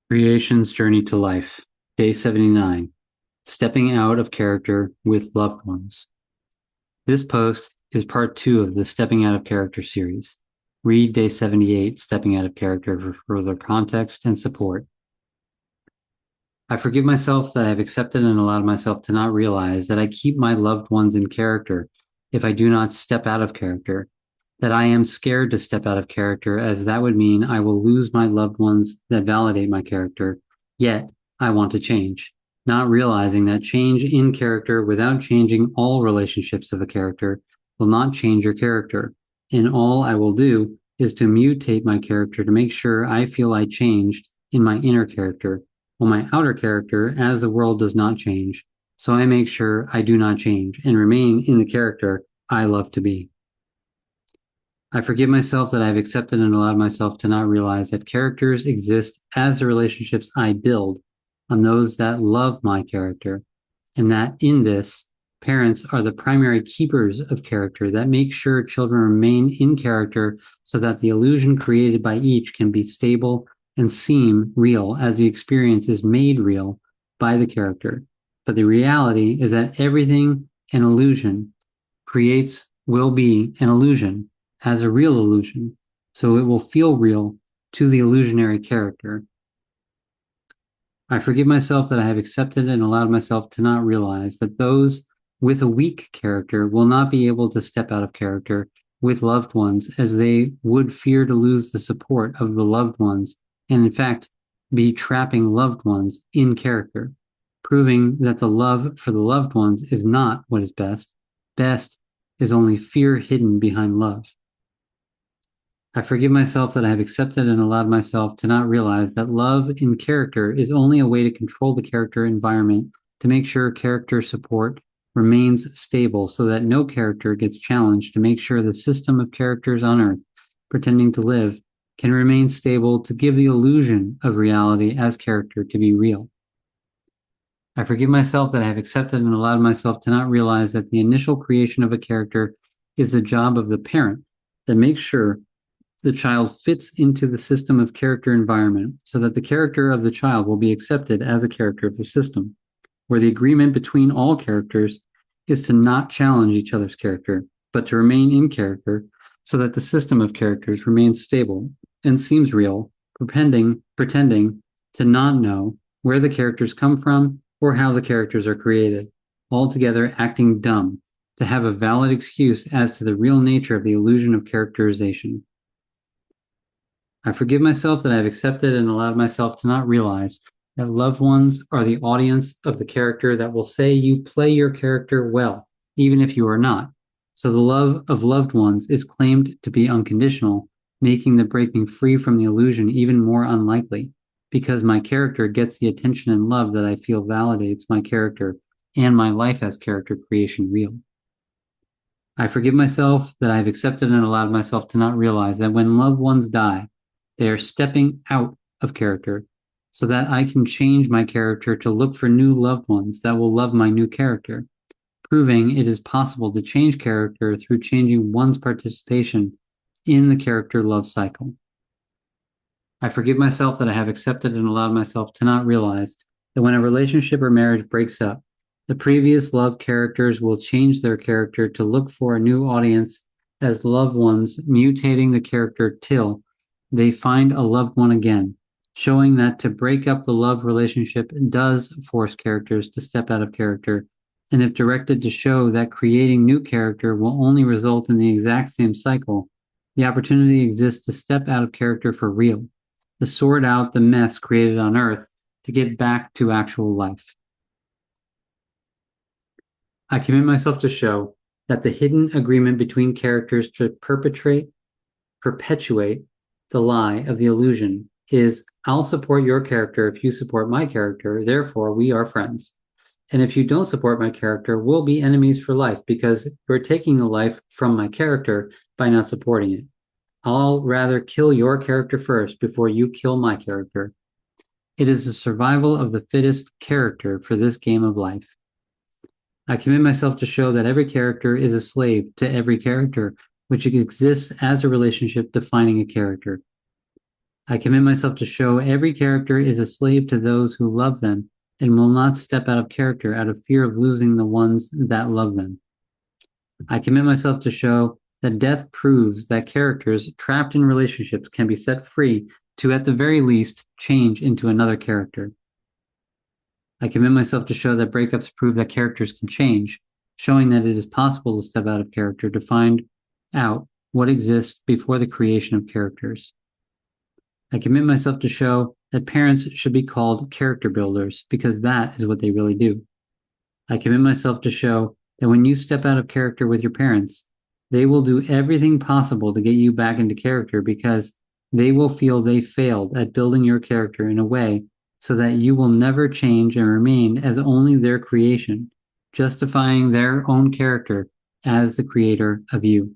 Creation's Journey to Life, Day 79, Stepping Out of Character with Loved Ones. This post is part 2 of the Stepping Out of Character series. Read Day 78, Stepping Out of Character, for further context and support. I forgive myself that I have accepted and allowed myself to not realize that I keep my loved ones in character if I do not step out of character, that I am scared to step out of character, as that would mean I will lose my loved ones that validate my character, yet I want to change, not realizing that change in character without changing all relationships of a character will not change your character, and all I will do is to mutate my character to make sure I feel I change in my inner character, while my outer character, as the world does not change, so I make sure I do not change and remain in the character I love to be. I forgive myself that I have accepted and allowed myself to not realize that characters exist as the relationships I build on those that love my character, and that in this, parents are the primary keepers of character that make sure children remain in character so that the illusion created by each can be stable and seem real as the experience is made real by the character. But the reality is that everything an illusion creates will be an illusion as a real illusion, so it will feel real to the illusionary character. I forgive myself that I have accepted and allowed myself to not realize that those with a weak character will not be able to step out of character with loved ones, as they would fear to lose the support of the loved ones and, in fact, be trapping loved ones in character, proving that the love for the loved ones is not what is best. Best is only fear hidden behind love. I forgive myself that I have accepted and allowed myself to not realize that love in character is only a way to control the character environment to make sure character support remains stable so that no character gets challenged, to make sure the system of characters on Earth pretending to live can remain stable to give the illusion of reality as character to be real. I forgive myself that I have accepted and allowed myself to not realize that the initial creation of a character is the job of the parent that makes sure the child fits into the system of character environment so that the character of the child will be accepted as a character of the system, where the agreement between all characters is to not challenge each other's character, but to remain in character so that the system of characters remains stable and seems real, pretending to not know where the characters come from or how the characters are created, altogether acting dumb to have a valid excuse as to the real nature of the illusion of characterization. I forgive myself that I have accepted and allowed myself to not realize that loved ones are the audience of the character that will say you play your character well, even if you are not. So the love of loved ones is claimed to be unconditional, making the breaking free from the illusion even more unlikely, because my character gets the attention and love that I feel validates my character and my life as character creation real. I forgive myself that I have accepted and allowed myself to not realize that when loved ones die, they are stepping out of character so that I can change my character to look for new loved ones that will love my new character, proving it is possible to change character through changing one's participation in the character love cycle. I forgive myself that I have accepted and allowed myself to not realize that when a relationship or marriage breaks up, the previous love characters will change their character to look for a new audience as loved ones, mutating the character till they find a loved one again, showing that to break up the love relationship does force characters to step out of character, and if directed to show that creating new character will only result in the exact same cycle, the opportunity exists to step out of character for real, to sort out the mess created on Earth to get back to actual life. I commit myself to show that the hidden agreement between characters to perpetuate the lie of the illusion is I'll support your character if you support my character, therefore we are friends. And if you don't support my character, we'll be enemies for life because you're taking the life from my character by not supporting it. I'll rather kill your character first before you kill my character. It is the survival of the fittest character for this game of life. I commit myself to show that every character is a slave to every character, which exists as a relationship defining a character. I commit myself to show every character is a slave to those who love them and will not step out of character out of fear of losing the ones that love them. I commit myself to show that death proves that characters trapped in relationships can be set free to, at the very least, change into another character. I commit myself to show that breakups prove that characters can change, showing that it is possible to step out of character to find out what exists before the creation of characters. I commit myself to show that parents should be called character builders because that is what they really do. I commit myself to show that when you step out of character with your parents, they will do everything possible to get you back into character because they will feel they failed at building your character in a way so that you will never change and remain as only their creation, justifying their own character as the creator of you.